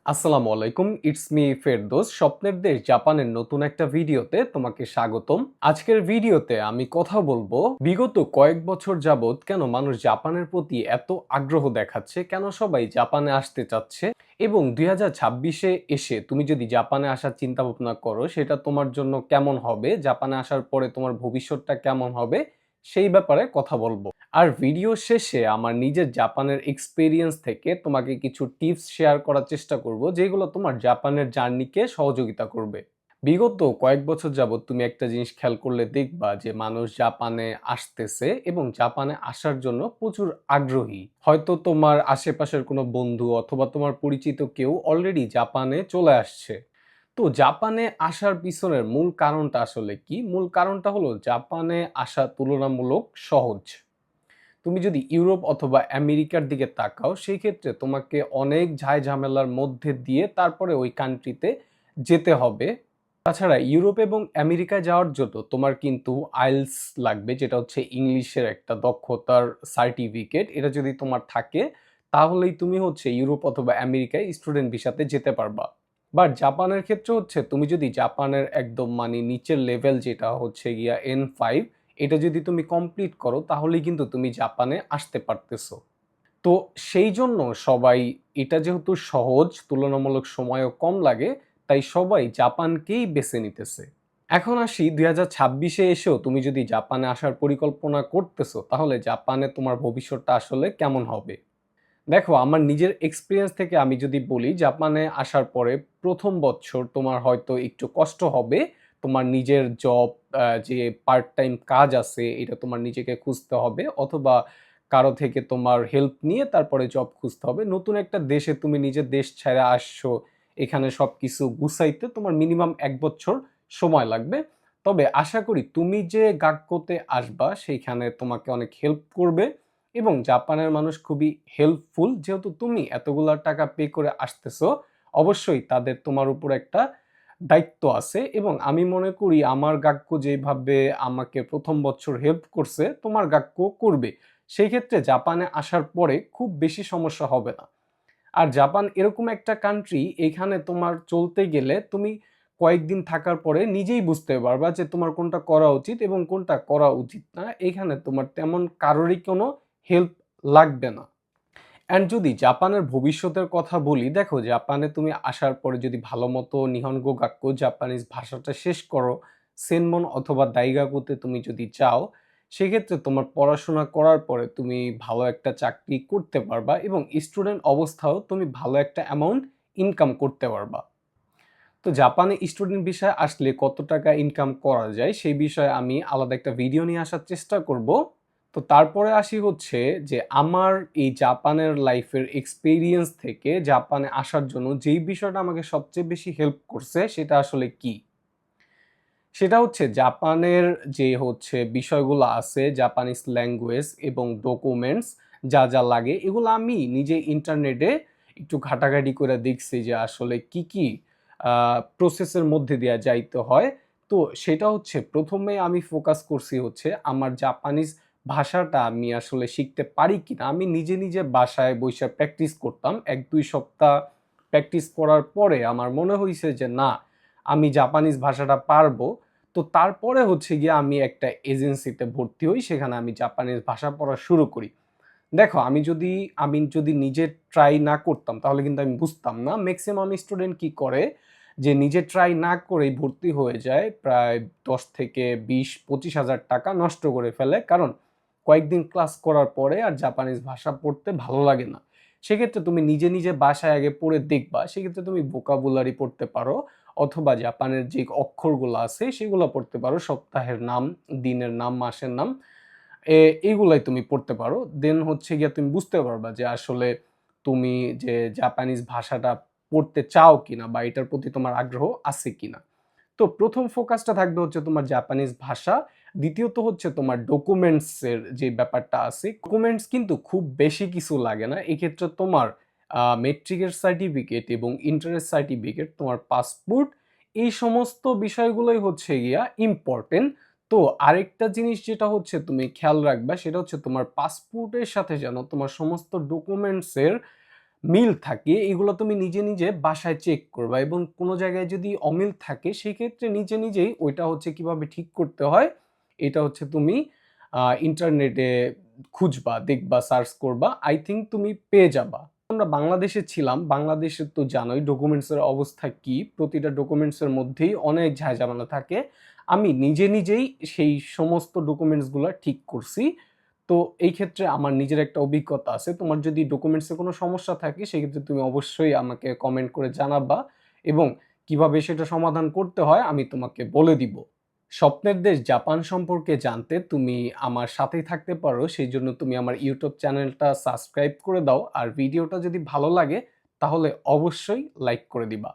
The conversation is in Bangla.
আসসালামু আলাইকুম, ইটস মি ফেরদৌস। স্বপ্নের দেশ জাপানের নতুন একটা ভিডিওতে তোমাকে স্বাগতম। আজকের ভিডিওতে আমি কথা বলবো বিগত কয়েক বছর যাবৎ কেন মানুষ জাপানের প্রতি এত আগ্রহ দেখাচ্ছে, কেন সবাই জাপানে আসতে চাচ্ছে এবং 2026-এ এসে তুমি যদি জাপানে আসার চিন্তা ভাবনা করো সেটা তোমার জন্য কেমন হবে, জাপানে আসার পরে তোমার ভবিষ্যৎটা কেমন হবে সেই ব্যাপারে কথা বলবো। আর ভিডিও শেষে আমার নিজের জাপানের এক্সপেরিয়েন্স থেকে তোমাকে কিছু টিপস শেয়ার করার চেষ্টা করব যেগুলো তোমার জাপানের জার্নিকে সহযোগিতা করবে। বিগত কয়েক বছর যাবত তুমি একটা জিনিস খেয়াল করলে দেখবা যে মানুষ জাপানে আসতেছে এবং জাপানে আসার জন্য প্রচুর আগ্রহী। হয়তো তোমার আশেপাশের কোনো বন্ধু অথবা তোমার পরিচিত কেউ অলরেডি জাপানে চলে আসছে। তো জাপানে আসার পিছনের মূল কারণটা আসলে কি? মূল কারণটা হলো জাপানে আসা তুলনামূলক সহজ। তুমি যদি ইউরোপ অথবা আমেরিকার দিকে তাকাও সেই ক্ষেত্রে তোমাকে অনেক ঝামেলার মধ্যে দিয়ে তারপরে ওই কান্ট্রিতে যেতে হবে। তাছাড়া ইউরোপ এবং আমেরিকায় যাওয়ার জন্য তোমার কিন্তু আইএলটিএস লাগবে, যেটা হচ্ছে ইংলিশের একটা দক্ষতার সার্টিফিকেট। এটা যদি তোমার থাকে তাহলেই তুমি হচ্ছে ইউরোপ অথবা আমেরিকায় স্টুডেন্ট ভিসাতে যেতে পারবা। বাট জাপানের ক্ষেত্রে হচ্ছে তুমি যদি জাপানের একদম মানে নিচের লেভেল যেটা হচ্ছে গিয়া N5 এটা যদি তুমি কমপ্লিট করো তাহলেই কিন্তু তুমি জাপানে আসতে পারতেছো। তো সেই জন্য সবাই, এটা যেহেতু সহজ, তুলনামূলক সময়ও কম লাগে, তাই সবাই জাপানকেই বেছে নিতেছে। এখন আসি 2026-এ এসেও তুমি যদি জাপানে আসার পরিকল্পনা করতেছো তাহলে জাপানে তোমার ভবিষ্যৎটা আসলে কেমন হবে। দেখো, আমার নিজের এক্সপেরিয়েন্স থেকে আমি যদি বলি, জাপানে আসার পরে ১ম বছর তোমার হয়তো একটু কষ্ট হবে। তোমার নিজের জব, যে পার্ট টাইম কাজ আছে এটা তোমার নিজেকে খুঁজতে হবে অথবা কারো থেকে তোমার হেল্প নিয়ে তারপরে জব খুঁজতে হবে। নতুন একটা দেশে তুমি নিজের দেশ ছেড়ে আসছো, এখানে সবকিছু গুছাইতে তোমার মিনিমাম ১ বছর সময় লাগবে। তবে আশা করি তুমি যে গাক্কোতে আসবা সেইখানে তোমাকে অনেক হেল্প করবে এবং জাপানের মানুষ খুবই হেল্পফুল। যেহেতু তুমি এতগুলা টাকা পে করে আসতেছো, অবশ্যই তাদের তোমার উপর একটা দায়িত্ব আছে এবং আমি মনে করি আমার গাক্কো যেভাবে আমাকে ১ম বছর হেল্প করছে তোমার গাক্কো করবে। সেই ক্ষেত্রে জাপানে আসার পরে খুব বেশি সমস্যা হবে না। আর জাপান এরকম একটা কান্ট্রি, এখানে তোমার চলতে গেলে তুমি কয়েকদিন থাকার পরে নিজেই বুঝতে পারবা যে তোমার কোনটা করা উচিত এবং কোনটা করা উচিত না। এখানে তোমার তেমন কারোরই কোনো হেল্প লাগবে না। অ্যান্ড যদি জাপানের ভবিষ্যতের কথা বলি, দেখো জাপানে তুমি আসার পরে যদি ভালো মতো নিহনগো গাক্কো জাপানিজ ভাষাটা শেষ করো, সেনমন অথবা দাইগাকুতে তুমি যদি যাও, সেক্ষেত্রে তোমার পড়াশোনা করার পরে তুমি ভালো একটা চাকরি করতে পারবা এবং স্টুডেন্ট অবস্থাও তুমি ভালো একটা অ্যামাউন্ট ইনকাম করতে পারবা। তো জাপানে স্টুডেন্ট ভিসায় আসলে কত টাকা ইনকাম করা যায় সেই বিষয়ে আমি আলাদা একটা ভিডিও নিয়ে আসার চেষ্টা করব। তো তারপরে আসি হচ্ছে যে আমার এই জাপানের লাইফের এক্সপেরিয়েন্স থেকে জাপানে আসার জন্য যেই বিষয়টা আমাকে সবচেয়ে বেশি হেল্প করছে সেটা আসলে কি। সেটা হচ্ছে জাপানের যে হচ্ছে বিষয়গুলো আছে, জাপানিজ ল্যাঙ্গুয়েজ এবং ডকুমেন্টস যা যা লাগে এগুলো আমি নিজে ইন্টারনেটে একটু ঘাটাঘাটি করে দেখছি যে আসলে কি কি প্রসেসের মধ্যে দেওয়া যাইতে হয়। তো সেটা হচ্ছে প্রথমে আমি ফোকাস করছি হচ্ছে আমার জাপানিজ ভাষাটা আমি আসলে শিখতে পারি কিনা। আমি নিজে নিজে বাসায় বসে প্র্যাকটিস করতাম ১-২ সপ্তাহ। প্র্যাকটিস করার পরে আমার মনে হয়েছে যে না, আমি জাপানিজ ভাষাটা পারবো। তো তারপরে হচ্ছে গিয়ে আমি একটা এজেন্সিতে ভর্তি হই, সেখানে আমি জাপানিজ ভাষা পড়া শুরু করি। দেখো, আমি যদি নিজে ট্রাই না করতাম তাহলে কিন্তু আমি বুঝতাম না। ম্যাক্সিমাম স্টুডেন্ট কি করে যে নিজে ট্রাই না করেই ভর্তি হয়ে যায়, প্রায় ১০ থেকে ২০-২৫ হাজার টাকা নষ্ট করে ফেলে। কারণ কয়েকদিন ক্লাস করার পরে আর জাপানিজ ভাষা পড়তে ভালো লাগে না। সেক্ষেত্রে তুমি নিজে নিজে বাসায় আগে পড়ে দেখবা, সেক্ষেত্রে তুমি ভোকাবুলারি পড়তে পারো অথবা জাপানের যে অক্ষরগুলো আছে সেগুলো পড়তে পারো, সপ্তাহের নাম, দিনের নাম, মাসের নাম, এইগুলাই তুমি পড়তে পারো। দেন হচ্ছে গিয়ে তুমি বুঝতে পারবা যে আসলে তুমি যে জাপানিজ ভাষাটা পড়তে চাও কিনা বা এটার প্রতি তোমার আগ্রহ আছে কিনা। তো ১ম ফোকাসটা থাকবে হচ্ছে তোমার জাপানিজ ভাষা। দ্বিতীয়ত হচ্ছে তোমার ডকুমেন্টস এর যে ব্যাপারটা আছে। ডকুমেন্টস কিন্তু খুব বেশি কিছু লাগে না। এক্ষেত্রে তোমার মেট্রিকের সার্টিফিকেট এবং ইন্টারের সার্টিফিকেট, তোমার পাসপোর্ট, এই সমস্ত বিষয়গুলোই হচ্ছে গিয়া ইম্পোর্টেন্ট। তো আরেকটা জিনিস যেটা হচ্ছে তুমি খেয়াল রাখবা সেটা হচ্ছে তোমার পাসপোর্টের সাথে যেন তোমার সমস্ত ডকুমেন্টস এর মিল থাকে এগুলো তুমি নিজে নিজে বাসায় চেক করবা, এবং কোনো জায়গায় যদি অমিল থাকে সেক্ষেত্রে নিজে নিজেই ওইটা হচ্ছে কিভাবে ঠিক করতে হয় এটা হচ্ছে তুমি ইন্টারনেটে খুঁজবা, দেখবা, সার্চ করবা, আই থিঙ্ক তুমি পেয়ে যাবা। আমরা বাংলাদেশে ছিলাম, বাংলাদেশে তো জানোই ডকুমেন্টসের অবস্থা কি, প্রতিটা ডকুমেন্টসের মধ্যেই অনেক ঝামেলা থাকে। আমি নিজে নিজেই সেই সমস্ত ডকুমেন্টসগুলো ঠিক করছি। তো এই ক্ষেত্রে আমার নিজের একটা অভিজ্ঞতা আছে। তোমার যদি ডকুমেন্টসে কোনো সমস্যা থাকে সেক্ষেত্রে তুমি অবশ্যই আমাকে কমেন্ট করে জানাবা, এবং কিভাবে সেটা সমাধান করতে হয় আমি তোমাকে বলে দিব। স্বপ্নের দেশ জাপান সম্পর্কে জানতে তুমি আমার সাথেই থাকতে পারো। সেইজন্য তুমি আমার ইউটিউব চ্যানেলটা সাবস্ক্রাইব করে দাও। আর ভিডিওটা যদি ভালো লাগে তাহলে অবশ্যই লাইক করে দিবা।